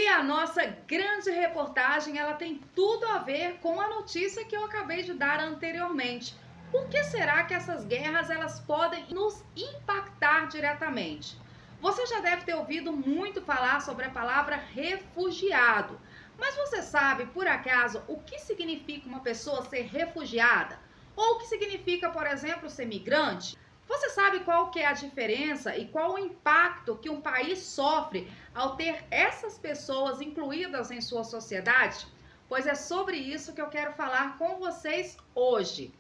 a nossa grande reportagem, ela tem tudo a ver com a notícia que eu acabei de dar anteriormente. Por que será que essas guerras elas podem nos impactar diretamente? Você já deve ter ouvido muito falar sobre a palavra refugiado. Mas você sabe, por acaso, o que significa uma pessoa ser refugiada? Ou o que significa, por exemplo, ser migrante? Você sabe qual que é a diferença e qual o impacto que um país sofre ao ter essas pessoas incluídas em sua sociedade? Pois é sobre isso que eu quero falar com vocês hoje.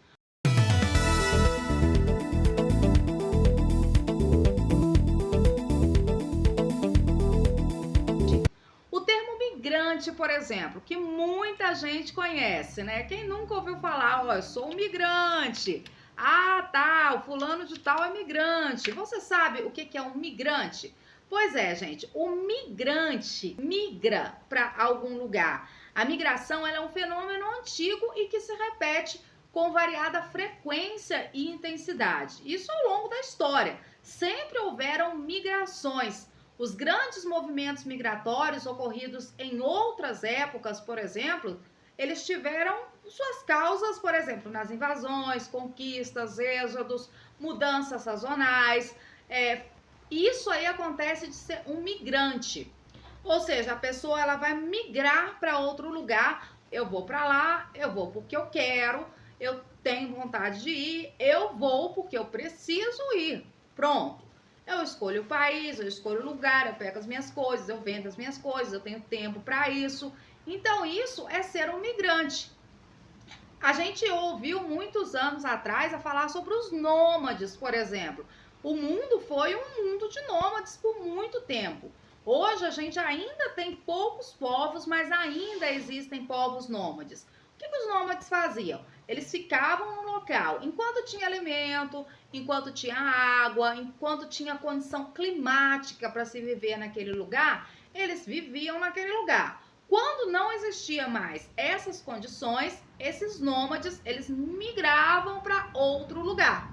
O termo migrante, por exemplo, que muita gente conhece, né? Quem nunca ouviu falar, ó, eu sou um migrante. Ah, tá, o fulano de tal é migrante. Você sabe o que é um migrante? Pois é, gente, o migrante migra para algum lugar. A migração ela é um fenômeno antigo e que se repete com variada frequência e intensidade. Isso ao longo da história. Sempre houveram migrações. Os grandes movimentos migratórios ocorridos em outras épocas, por exemplo, eles tiveram suas causas, por exemplo, nas invasões, conquistas, êxodos, mudanças sazonais. Isso aí acontece de ser um migrante. Ou seja, a pessoa ela vai migrar para outro lugar. Eu vou para lá, eu vou porque eu quero, eu tenho vontade de ir, eu vou porque eu preciso ir. Pronto. Eu escolho o país, eu escolho o lugar, eu pego as minhas coisas, eu vendo as minhas coisas, eu tenho tempo para isso. Então, isso é ser um migrante. A gente ouviu muitos anos atrás a falar sobre os nômades, por exemplo. O mundo foi um mundo de nômades por muito tempo. Hoje a gente ainda tem poucos povos, mas ainda existem povos nômades. O que os nômades faziam? Eles ficavam no local enquanto tinha alimento, enquanto tinha água, enquanto tinha condição climática para se viver naquele lugar, eles viviam naquele lugar. Quando não existia mais essas condições, esses nômades, eles migravam para outro lugar.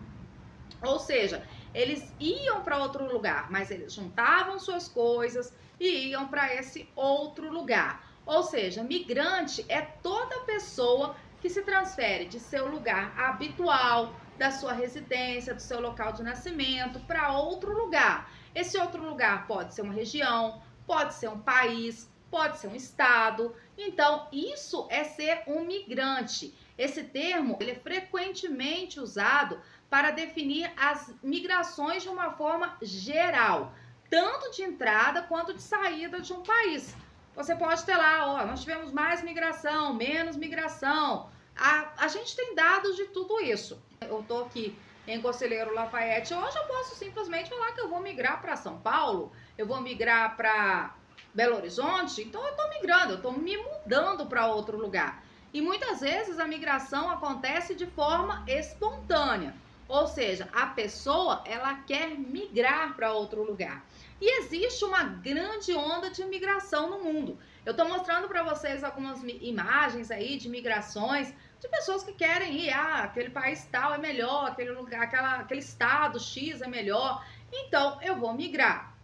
Ou seja, eles iam para outro lugar, mas eles juntavam suas coisas e iam para esse outro lugar. Ou seja, migrante é toda pessoa que se transfere de seu lugar habitual, da sua residência, do seu local de nascimento para outro lugar. Esse outro lugar pode ser uma região, pode ser um país, pode ser um estado. Então, isso é ser um migrante. Esse termo ele é frequentemente usado para definir as migrações de uma forma geral, tanto de entrada quanto de saída de um país. Você pode ter lá, ó, nós tivemos mais migração, menos migração. A gente tem dados de tudo isso. Eu estou aqui em Conselheiro Lafayette, hoje eu posso simplesmente falar que eu vou migrar para São Paulo, eu vou migrar para Belo Horizonte, então eu estou migrando, eu estou me mudando para outro lugar. E muitas vezes a migração acontece de forma espontânea, ou seja, a pessoa ela quer migrar para outro lugar. E existe uma grande onda de migração no mundo. Eu estou mostrando para vocês algumas imagens aí de migrações de pessoas que querem ir, aquele país tal é melhor, aquele lugar, aquele estado X é melhor, então eu vou migrar.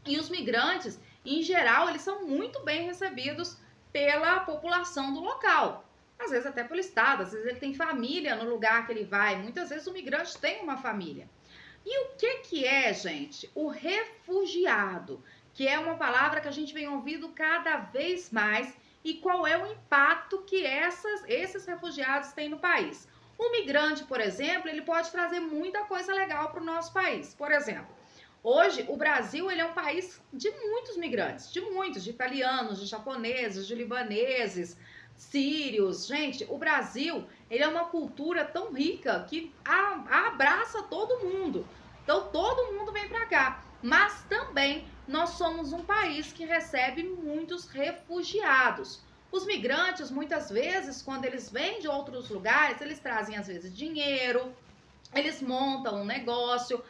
E os migrantes, em geral, eles são muito bem recebidos pela população do local. Às vezes até pelo estado, às vezes ele tem família no lugar que ele vai, muitas vezes o migrante tem uma família. E o que é, gente? O refugiado, que é uma palavra que a gente vem ouvindo cada vez mais, e qual é o impacto que esses refugiados têm no país. O migrante, por exemplo, ele pode trazer muita coisa legal para o nosso país. Por exemplo, hoje o Brasil ele é um país de muitos migrantes, de italianos, de japoneses, de libaneses, sírios. Gente, o Brasil ele é uma cultura tão rica que abraça todo mundo. Então todo mundo vem para cá. Mas também nós somos um país que recebe muitos refugiados. Os migrantes, muitas vezes, quando eles vêm de outros lugares, eles trazem às vezes dinheiro, eles montam um negócio.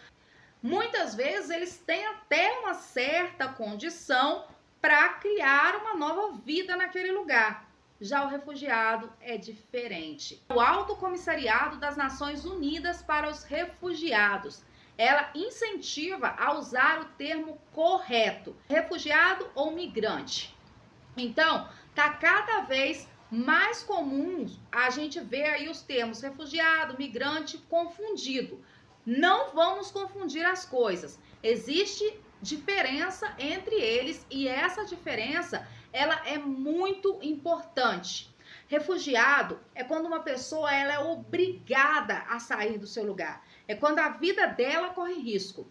Muitas vezes eles têm até uma certa condição para criar uma nova vida naquele lugar. Já o refugiado é diferente. O Alto Comissariado das Nações Unidas para os Refugiados, ela incentiva a usar o termo correto, refugiado ou migrante. Então, tá cada vez mais comum a gente ver aí os termos refugiado, migrante confundido. Não vamos confundir as coisas. Existe diferença entre eles e essa diferença, ela é muito importante. Refugiado é quando uma pessoa ela é obrigada a sair do seu lugar. É quando a vida dela corre risco.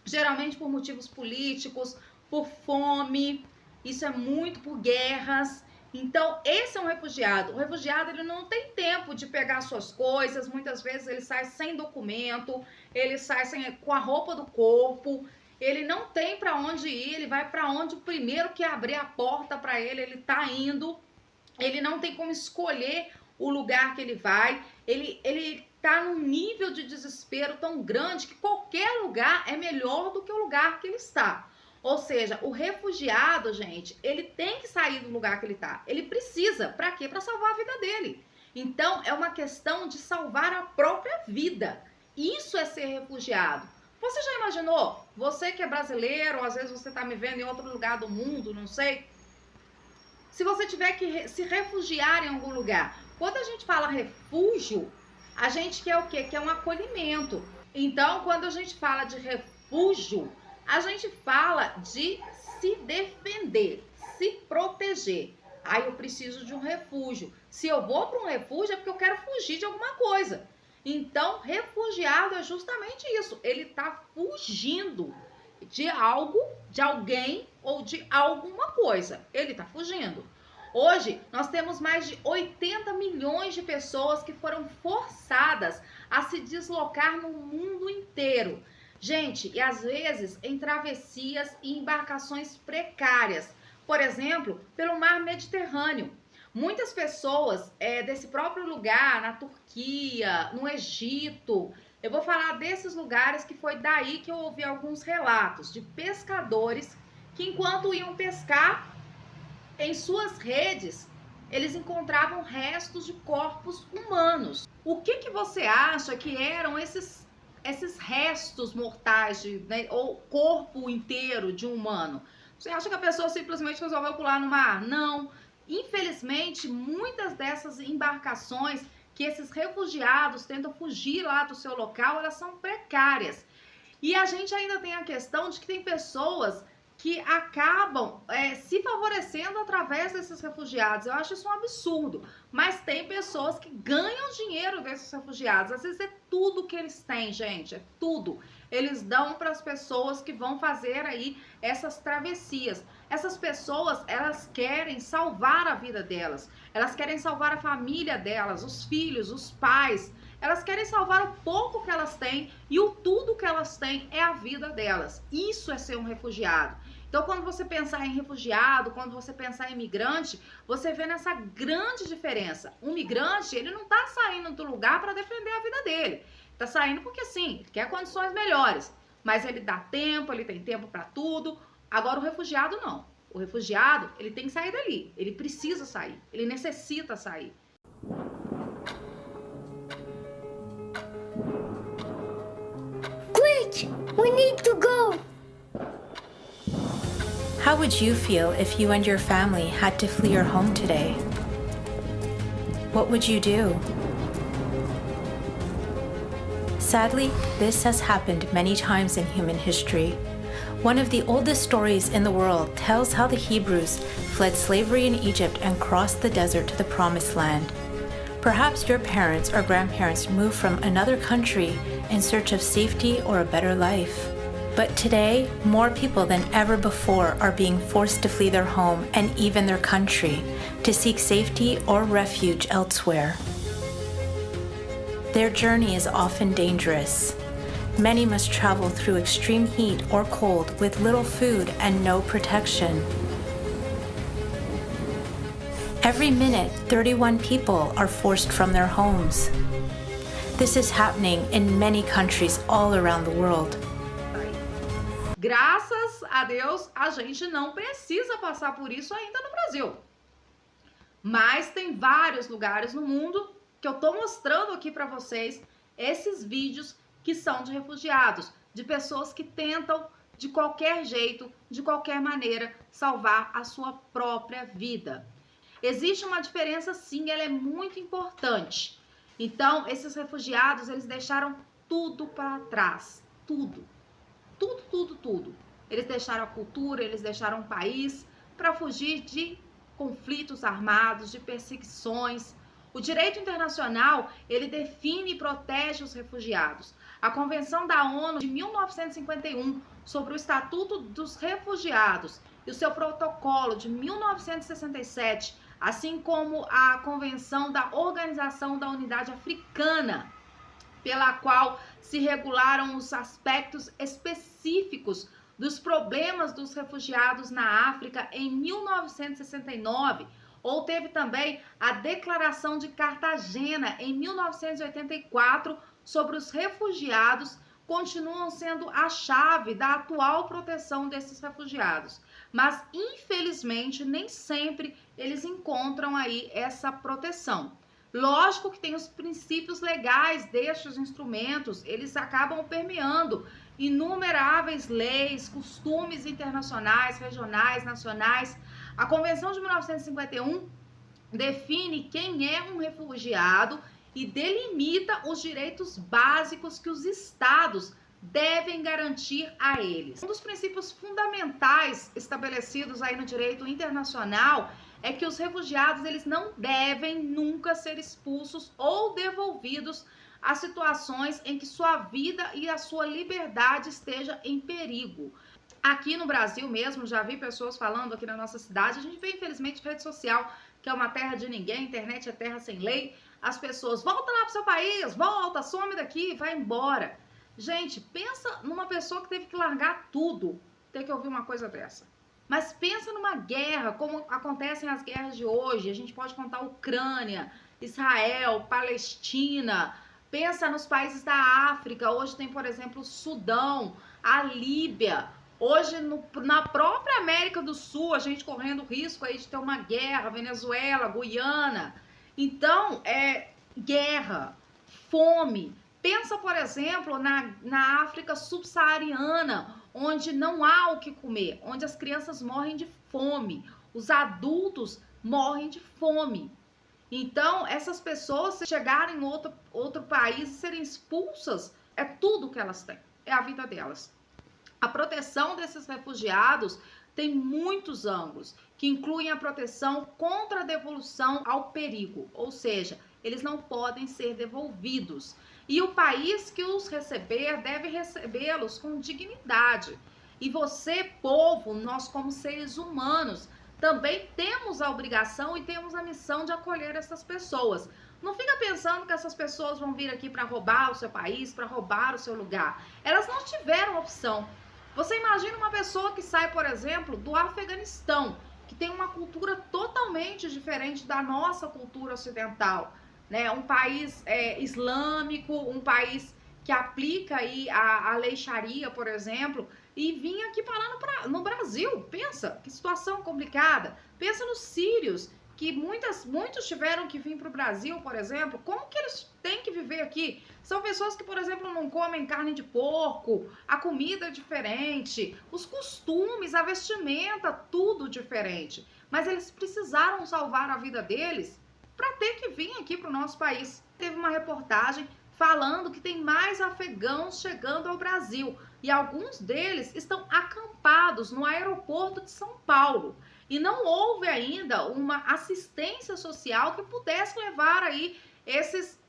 Geralmente por motivos políticos, por fome, isso é muito por guerras. Então, esse é um refugiado. O refugiado, ele não tem tempo de pegar suas coisas. Muitas vezes ele sai sem documento, ele sai com a roupa do corpo. Ele não tem para onde ir, ele vai para onde o primeiro que abrir a porta para ele tá indo. Ele não tem como escolher o lugar que ele vai. Ele tá num nível de desespero tão grande que qualquer lugar é melhor do que o lugar que ele está. Ou seja, o refugiado, gente, ele tem que sair do lugar que ele tá. Ele precisa. Para quê? Para salvar a vida dele. Então, é uma questão de salvar a própria vida. Isso é ser refugiado. Você já imaginou? Você que é brasileiro, ou às vezes você tá me vendo em outro lugar do mundo, não sei. Se você tiver que se refugiar em algum lugar. Quando a gente fala refúgio, a gente quer o quê? Quer um acolhimento. Então, quando a gente fala de refúgio, a gente fala de se defender, se proteger. Aí eu preciso de um refúgio. Se eu vou para um refúgio é porque eu quero fugir de alguma coisa. Então, refugiado é justamente isso. Ele está fugindo de algo, de alguém ou de alguma coisa. Ele está fugindo. Hoje, nós temos mais de 80 milhões de pessoas que foram forçadas a se deslocar no mundo inteiro. Gente, e às vezes em travessias e embarcações precárias. Por exemplo, pelo mar Mediterrâneo. Muitas pessoas desse próprio lugar, na Turquia, no Egito, eu vou falar desses lugares que foi daí que eu ouvi alguns relatos de pescadores que enquanto iam pescar, em suas redes, eles encontravam restos de corpos humanos. O que você acha que eram esses restos mortais, né, ou corpo inteiro de um humano? Você acha que a pessoa simplesmente resolveu pular no mar? Não. Infelizmente, muitas dessas embarcações que esses refugiados tentam fugir lá do seu local, elas são precárias. E a gente ainda tem a questão de que tem pessoas que acabam se favorecendo através desses refugiados. Eu acho isso um absurdo. Mas tem pessoas que ganham dinheiro desses refugiados. Às vezes é tudo que eles têm, gente. É tudo. Eles dão para as pessoas que vão fazer aí essas travessias. Essas pessoas, elas querem salvar a vida delas. Elas querem salvar a família delas, os filhos, os pais. Elas querem salvar o pouco que elas têm e o tudo que elas têm é a vida delas. Isso é ser um refugiado. Então, quando você pensar em refugiado, quando você pensar em imigrante, você vê nessa grande diferença. Um migrante, ele não está saindo do lugar para defender a vida dele. Está saindo porque, sim, ele quer condições melhores. Mas ele dá tempo, ele tem tempo para tudo. Agora, o refugiado, não. O refugiado, ele tem que sair dali. Ele precisa sair. Ele necessita sair. Quick! We need to go! How would you feel if you and your family had to flee your home today? What would you do? Sadly, this has happened many times in human history. One of the oldest stories in the world tells how the Hebrews fled slavery in Egypt and crossed the desert to the Promised Land. Perhaps your parents or grandparents moved from another country in search of safety or a better life. But today, more people than ever before are being forced to flee their home and even their country to seek safety or refuge elsewhere. Their journey is often dangerous. Many must travel through extreme heat or cold with little food and no protection. Every minute, 31 people are forced from their homes. This is happening in many countries all around the world. Graças a Deus, a gente não precisa passar por isso ainda no Brasil. Mas tem vários lugares no mundo que eu tô mostrando aqui para vocês esses vídeos que são de refugiados, de pessoas que tentam de qualquer jeito, de qualquer maneira, salvar a sua própria vida. Existe uma diferença sim, ela é muito importante. Então, esses refugiados, eles deixaram tudo para trás, tudo. Eles deixaram a cultura, eles deixaram o país para fugir de conflitos armados, de perseguições. O direito internacional, ele define e protege os refugiados. A Convenção da ONU de 1951 sobre o Estatuto dos Refugiados e o seu protocolo de 1967, assim como a Convenção da Organização da Unidade Africana, pela qual se regularam os aspectos específicos dos problemas dos refugiados na África em 1969, ou teve também a Declaração de Cartagena em 1984 sobre os refugiados, continuam sendo a chave da atual proteção desses refugiados. Mas, infelizmente, nem sempre eles encontram aí essa proteção. Lógico que tem os princípios legais destes instrumentos, eles acabam permeando inumeráveis leis, costumes internacionais, regionais, nacionais. A Convenção de 1951 define quem é um refugiado e delimita os direitos básicos que os estados devem garantir a eles. Um dos princípios fundamentais estabelecidos aí no direito internacional é que os refugiados, eles não devem nunca ser expulsos ou devolvidos a situações em que sua vida e a sua liberdade esteja em perigo. Aqui no Brasil mesmo, já vi pessoas falando aqui na nossa cidade, a gente vê infelizmente rede social, que é uma terra de ninguém, a internet é terra sem lei, as pessoas, volta lá pro seu país, volta, some daqui, vai embora. Gente, pensa numa pessoa que teve que largar tudo, ter que ouvir uma coisa dessa. Mas pensa numa guerra, como acontecem as guerras de hoje. A gente pode contar Ucrânia, Israel, Palestina. Pensa nos países da África. Hoje tem, por exemplo, o Sudão, a Líbia. Hoje, na própria América do Sul, a gente correndo risco aí de ter uma guerra, Venezuela, Guiana. Então, guerra, fome. Pensa, por exemplo, na África subsaariana, onde não há o que comer, onde as crianças morrem de fome, os adultos morrem de fome. Então, essas pessoas, se chegarem em outro país e serem expulsas, é tudo que elas têm, é a vida delas. A proteção desses refugiados tem muitos ângulos, que incluem a proteção contra a devolução ao perigo, ou seja, eles não podem ser devolvidos. E o país que os receber deve recebê-los com dignidade. E você, povo, nós como seres humanos, também temos a obrigação e temos a missão de acolher essas pessoas. Não fica pensando que essas pessoas vão vir aqui para roubar o seu país, para roubar o seu lugar. Elas não tiveram opção. Você imagina uma pessoa que sai, por exemplo, do Afeganistão, que tem uma cultura totalmente diferente da nossa cultura ocidental, né? Um país islâmico, um país que aplica aí a lei Sharia, por exemplo, e vinha aqui parar no Brasil. Pensa, que situação complicada. Pensa nos sírios, que muitos tiveram que vir para o Brasil, por exemplo. Como que eles têm que viver aqui? São pessoas que, por exemplo, não comem carne de porco, a comida é diferente, os costumes, a vestimenta, tudo diferente. Mas eles precisaram salvar a vida deles para ter que vir aqui para o nosso país. Teve uma reportagem falando que tem mais afegãos chegando ao Brasil e alguns deles estão acampados no aeroporto de São Paulo. E não houve ainda uma assistência social que pudesse levar aí esses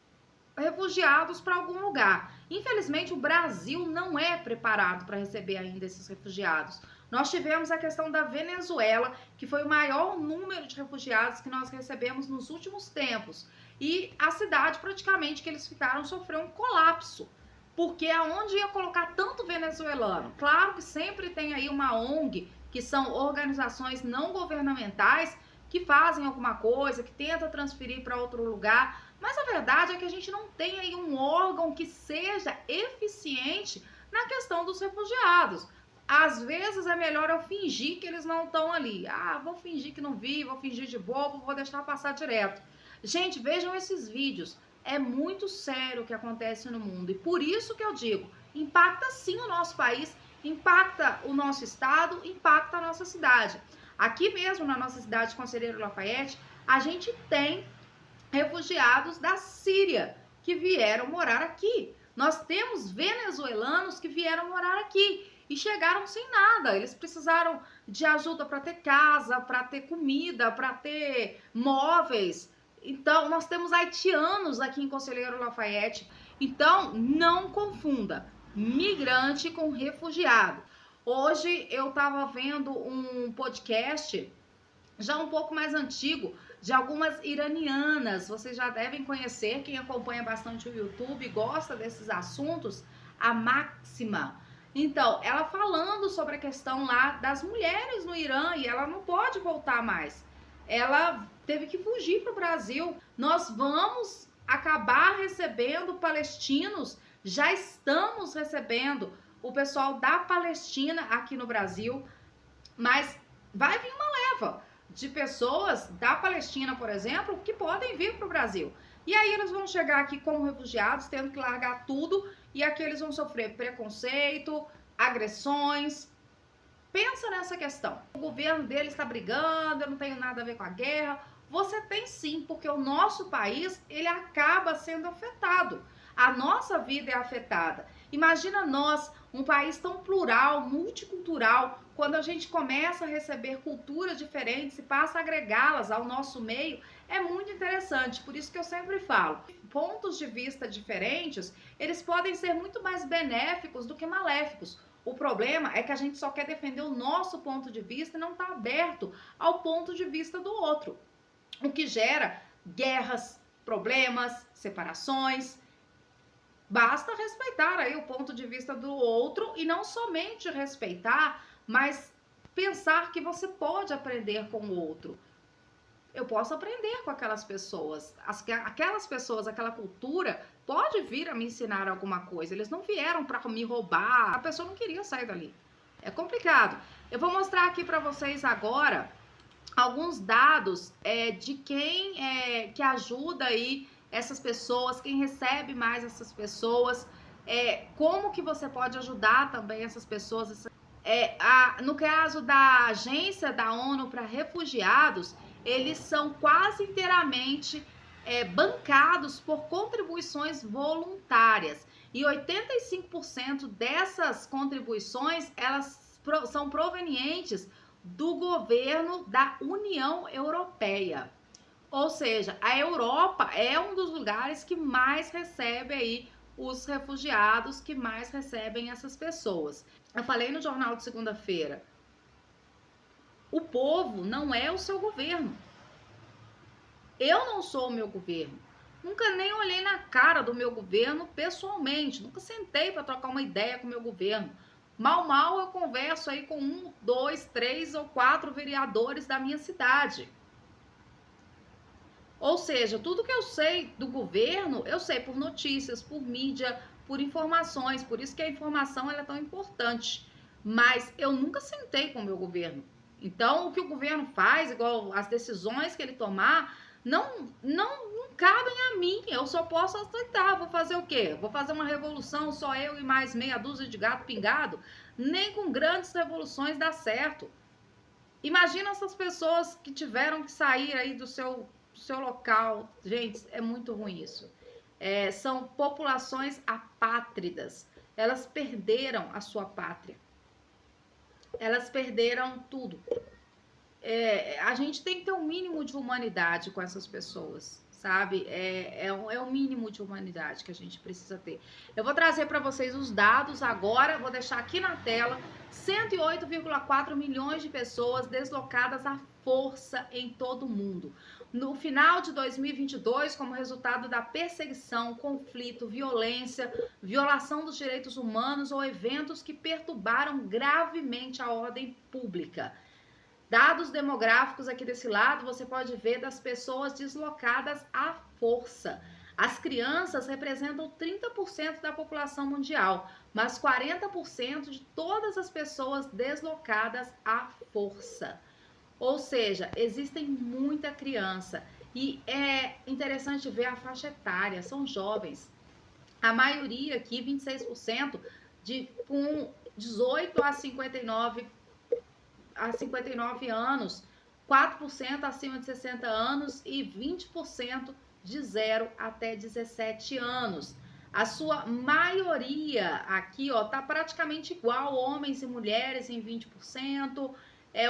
refugiados para algum lugar. Infelizmente, o Brasil não é preparado para receber ainda esses refugiados. Nós tivemos a questão da Venezuela, que foi o maior número de refugiados que nós recebemos nos últimos tempos. E a cidade, praticamente, que eles ficaram, sofreu um colapso. Porque aonde ia colocar tanto venezuelano? Claro que sempre tem aí uma ONG, que são organizações não governamentais, que fazem alguma coisa, que tenta transferir para outro lugar. Mas a verdade é que a gente não tem aí um órgão que seja eficiente na questão dos refugiados. Às vezes é melhor eu fingir que eles não estão ali. Ah, vou fingir que não vi, vou fingir de bobo, vou deixar passar direto. Gente, vejam esses vídeos. É muito sério o que acontece no mundo. E por isso que eu digo, impacta sim o nosso país, impacta o nosso estado, impacta a nossa cidade. Aqui mesmo na nossa cidade, Conselheiro Lafayette, a gente tem refugiados da Síria que vieram morar aqui. Nós temos venezuelanos que vieram morar aqui e chegaram sem nada. Eles precisaram de ajuda para ter casa, para ter comida, para ter móveis. Então, nós temos haitianos aqui em Conselheiro Lafayette. Então, não confunda migrante com refugiado. Hoje eu estava vendo um podcast já um pouco mais antigo, de algumas iranianas. Vocês já devem conhecer, quem acompanha bastante o YouTube e gosta desses assuntos, a Máxima. Então, ela falando sobre a questão lá das mulheres no Irã, e ela não pode voltar mais. Ela teve que fugir para o Brasil. Nós vamos acabar recebendo palestinos, já estamos recebendo o pessoal da Palestina aqui no Brasil, mas vai vir uma leva de pessoas da Palestina, por exemplo, que podem vir para o Brasil. E aí eles vão chegar aqui como refugiados, tendo que largar tudo, e aqui eles vão sofrer preconceito, agressões. Pensa nessa questão. O governo deles está brigando, eu não tenho nada a ver com a guerra. Você tem sim, porque o nosso país, ele acaba sendo afetado. A nossa vida é afetada. Imagina nós, um país tão plural, multicultural, quando a gente começa a receber culturas diferentes e passa a agregá-las ao nosso meio, é muito interessante. Por isso que eu sempre falo, pontos de vista diferentes, eles podem ser muito mais benéficos do que maléficos. O problema é que a gente só quer defender o nosso ponto de vista e não está aberto ao ponto de vista do outro. O que gera guerras, problemas, separações. Basta respeitar aí o ponto de vista do outro e não somente respeitar, mas pensar que você pode aprender com o outro. Eu posso aprender com aquelas pessoas. Aquelas pessoas, aquela cultura, pode vir a me ensinar alguma coisa. Eles não vieram para me roubar. A pessoa não queria sair dali. É complicado. Eu vou mostrar aqui para vocês agora alguns dados de quem que ajuda aí essas pessoas, quem recebe mais essas pessoas, como que você pode ajudar também essas pessoas. No caso da Agência da ONU para Refugiados, eles são quase inteiramente bancados por contribuições voluntárias. E 85% dessas contribuições, elas são provenientes do governo da União Europeia. Ou seja, a Europa é um dos lugares que mais recebe aí os refugiados, que mais recebem essas pessoas. Eu falei no jornal de segunda-feira, o povo não é o seu governo. Eu não sou o meu governo. Nunca nem olhei na cara do meu governo pessoalmente. Nunca sentei para trocar uma ideia com o meu governo. Mal eu converso aí com 1, 2, 3 ou 4 vereadores da minha cidade. Ou seja, tudo que eu sei do governo, eu sei por notícias, por mídia, por informações. Por isso que a informação ela é tão importante. Mas eu nunca sentei com o meu governo. Então, o que o governo faz, igual as decisões que ele tomar, não cabem a mim. Eu só posso aceitar. Vou fazer o quê? Vou fazer uma revolução, só eu e mais meia dúzia de gato pingado? Nem com grandes revoluções dá certo. Imagina essas pessoas que tiveram que sair aí do seu local. Gente, é muito ruim isso. São populações apátridas. Elas perderam a sua pátria. Elas perderam tudo. A gente tem que ter um mínimo de humanidade com essas pessoas, sabe? É o mínimo de humanidade que a gente precisa ter. Eu vou trazer para vocês os dados agora, vou deixar aqui na tela. 108,4 milhões de pessoas deslocadas à força em todo o mundo. No final de 2022, como resultado da perseguição, conflito, violência, violação dos direitos humanos ou eventos que perturbaram gravemente a ordem pública. Dados demográficos aqui desse lado, você pode ver das pessoas deslocadas à força. As crianças representam 30% da população mundial, mas 40% de todas as pessoas deslocadas à força. Ou seja, existem muita criança e é interessante ver a faixa etária, são jovens. A maioria aqui, 26%, com 18 a 59 anos, 4% acima de 60 anos e 20% de 0 até 17 anos. A sua maioria aqui, ó, tá praticamente igual, homens e mulheres em 20%,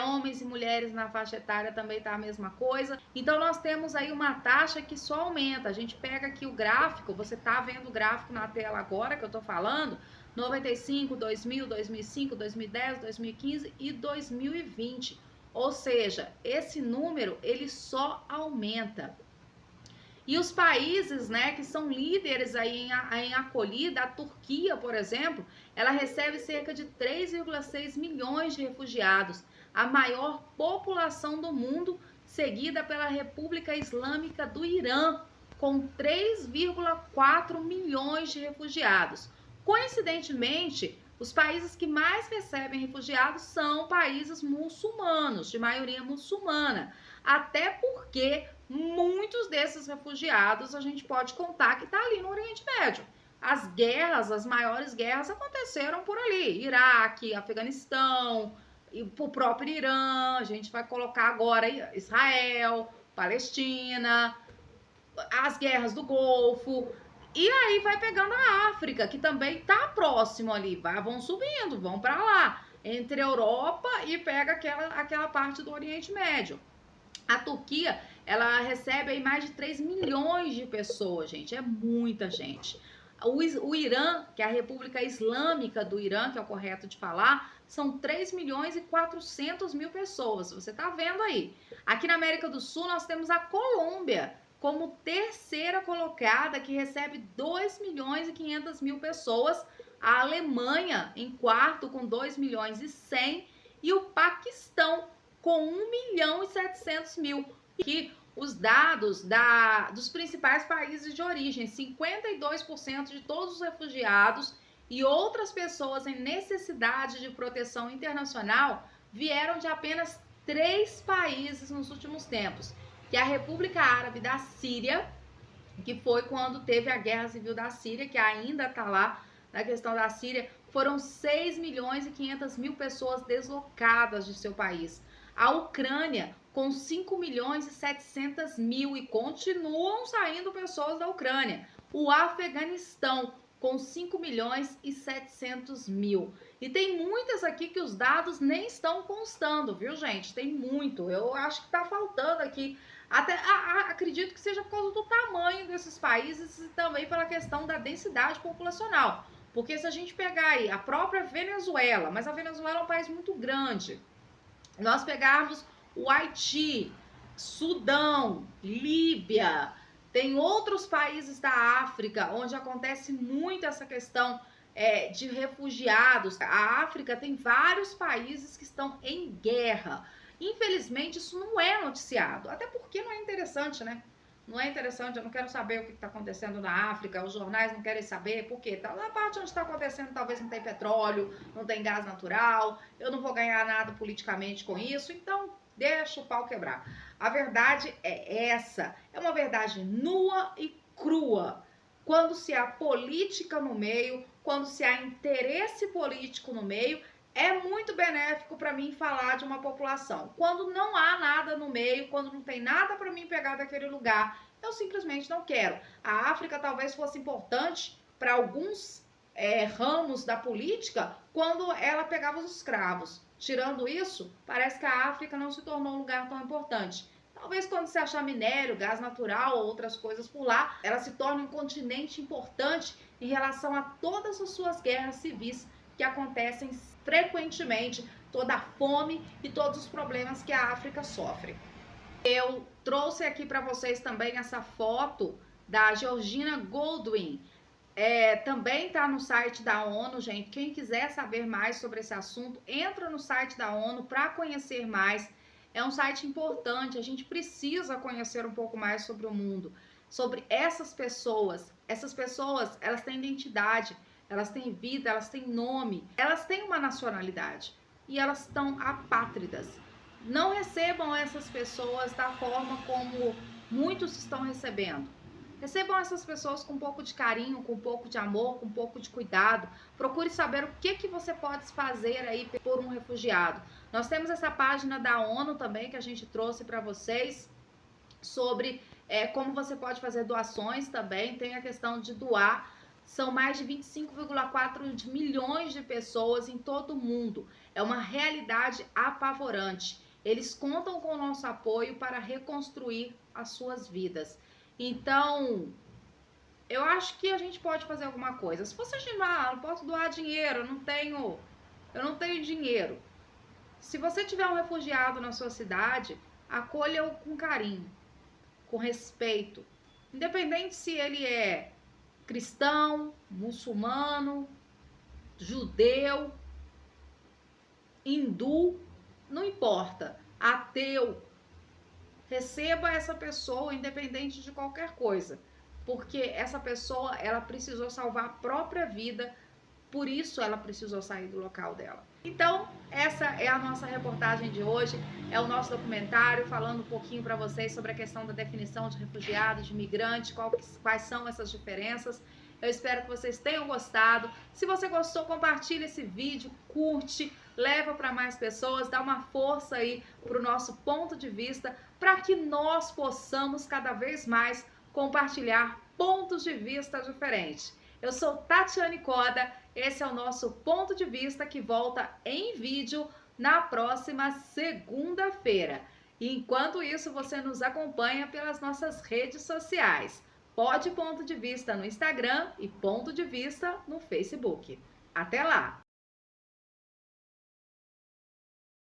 homens e mulheres na faixa etária também tá a mesma coisa. Então nós temos aí uma taxa que só aumenta. A gente pega aqui o gráfico, você tá vendo o gráfico na tela agora que eu tô falando, 95, 2000, 2005, 2010, 2015 e 2020. Ou seja, esse número ele só aumenta. E os países, né, que são líderes aí em acolhida, a Turquia, por exemplo, ela recebe cerca de 3,6 milhões de refugiados, a maior população do mundo, seguida pela República Islâmica do Irã, com 3,4 milhões de refugiados. Coincidentemente, os países que mais recebem refugiados são países muçulmanos, de maioria muçulmana, até porque muitos desses refugiados a gente pode contar que está ali no Oriente Médio. As guerras, as maiores guerras aconteceram por ali, Iraque, Afeganistão, e o próprio Irã, a gente vai colocar agora Israel, Palestina, as guerras do Golfo, e aí vai pegando a África, que também tá próximo ali, vão subindo, vão para lá, entre a Europa e pega aquela parte do Oriente Médio. A Turquia, ela recebe aí mais de 3 milhões de pessoas, gente, é muita gente. O Irã, que é a República Islâmica do Irã, que é o correto de falar, são 3 milhões e 400 mil pessoas, você tá vendo aí. Aqui na América do Sul, nós temos a Colômbia como terceira colocada, que recebe 2 milhões e 500 mil pessoas. A Alemanha em quarto, com 2 milhões e 100, e o Paquistão com 1 milhão e 700 mil. Aqui os dados dos principais países de origem, 52% de todos os refugiados e outras pessoas em necessidade de proteção internacional vieram de apenas 3 países nos últimos tempos, que é a República Árabe da Síria, que foi quando teve a Guerra Civil da Síria, que ainda está lá na questão da Síria, foram 6 milhões e 500 mil pessoas deslocadas de seu país. A Ucrânia, com 5 milhões e 700 mil, e continuam saindo pessoas da Ucrânia. O Afeganistão, com 5 milhões e 700 mil. E tem muitas aqui que os dados nem estão constando, viu, gente? Tem muito. Eu acho que tá faltando aqui. Até acredito que seja por causa do tamanho desses países e também pela questão da densidade populacional. Porque se a gente pegar aí a própria Venezuela, mas a Venezuela é um país muito grande, nós pegarmos o Haiti, Sudão, Líbia, tem outros países da África onde acontece muito essa questão de refugiados. A África tem vários países que estão em guerra. Infelizmente, isso não é noticiado, até porque não é interessante, né? Não é interessante, eu não quero saber o que está acontecendo na África, os jornais não querem saber, porque tá, na parte onde está acontecendo talvez não tem petróleo, não tem gás natural, eu não vou ganhar nada politicamente com isso, então deixa o pau quebrar. A verdade é essa, é uma verdade nua e crua. Quando se há política no meio, quando se há interesse político no meio, é muito benéfico para mim falar de uma população. Quando não há nada no meio, quando não tem nada para mim pegar daquele lugar, eu simplesmente não quero. A África talvez fosse importante para alguns ramos da política quando ela pegava os escravos. Tirando isso, parece que a África não se tornou um lugar tão importante. Talvez quando se achar minério, gás natural ou outras coisas por lá, ela se torne um continente importante em relação a todas as suas guerras civis que acontecem frequentemente, toda a fome e todos os problemas que a África sofre. Eu trouxe aqui para vocês também essa foto da Georgina Goldwyn. Também está no site da ONU, gente. Quem quiser saber mais sobre esse assunto, entra no site da ONU para conhecer mais. É um site importante, a gente precisa conhecer um pouco mais sobre o mundo, sobre essas pessoas. Essas pessoas, elas têm identidade, elas têm vida, elas têm nome, elas têm uma nacionalidade e elas estão apátridas. Não recebam essas pessoas da forma como muitos estão recebendo. Recebam essas pessoas com um pouco de carinho, com um pouco de amor, com um pouco de cuidado. Procure saber o que você pode fazer aí por um refugiado. Nós temos essa página da ONU também que a gente trouxe para vocês sobre como você pode fazer doações também. Tem a questão de doar. São mais de 25,4 milhões de pessoas em todo o mundo. É uma realidade apavorante. Eles contam com o nosso apoio para reconstruir as suas vidas. Então, eu acho que a gente pode fazer alguma coisa. Se você chamar, não posso doar dinheiro, eu não tenho dinheiro. Se você tiver um refugiado na sua cidade, acolha-o com carinho, com respeito. Independente se ele é cristão, muçulmano, judeu, hindu, não importa, ateu. Receba essa pessoa independente de qualquer coisa, porque essa pessoa, ela precisou salvar a própria vida, por isso ela precisou sair do local dela. Então, essa é a nossa reportagem de hoje, é o nosso documentário falando um pouquinho para vocês sobre a questão da definição de refugiado, de migrante, quais são essas diferenças. Eu espero que vocês tenham gostado. Se você gostou, compartilhe esse vídeo, curte, leva para mais pessoas, dá uma força aí para o nosso ponto de vista, para que nós possamos cada vez mais compartilhar pontos de vista diferentes. Eu sou Tatiane Coda, esse é o nosso ponto de vista que volta em vídeo na próxima segunda-feira. E enquanto isso, você nos acompanha pelas nossas redes sociais. Pode Ponto de Vista no Instagram e Ponto de Vista no Facebook. Até lá!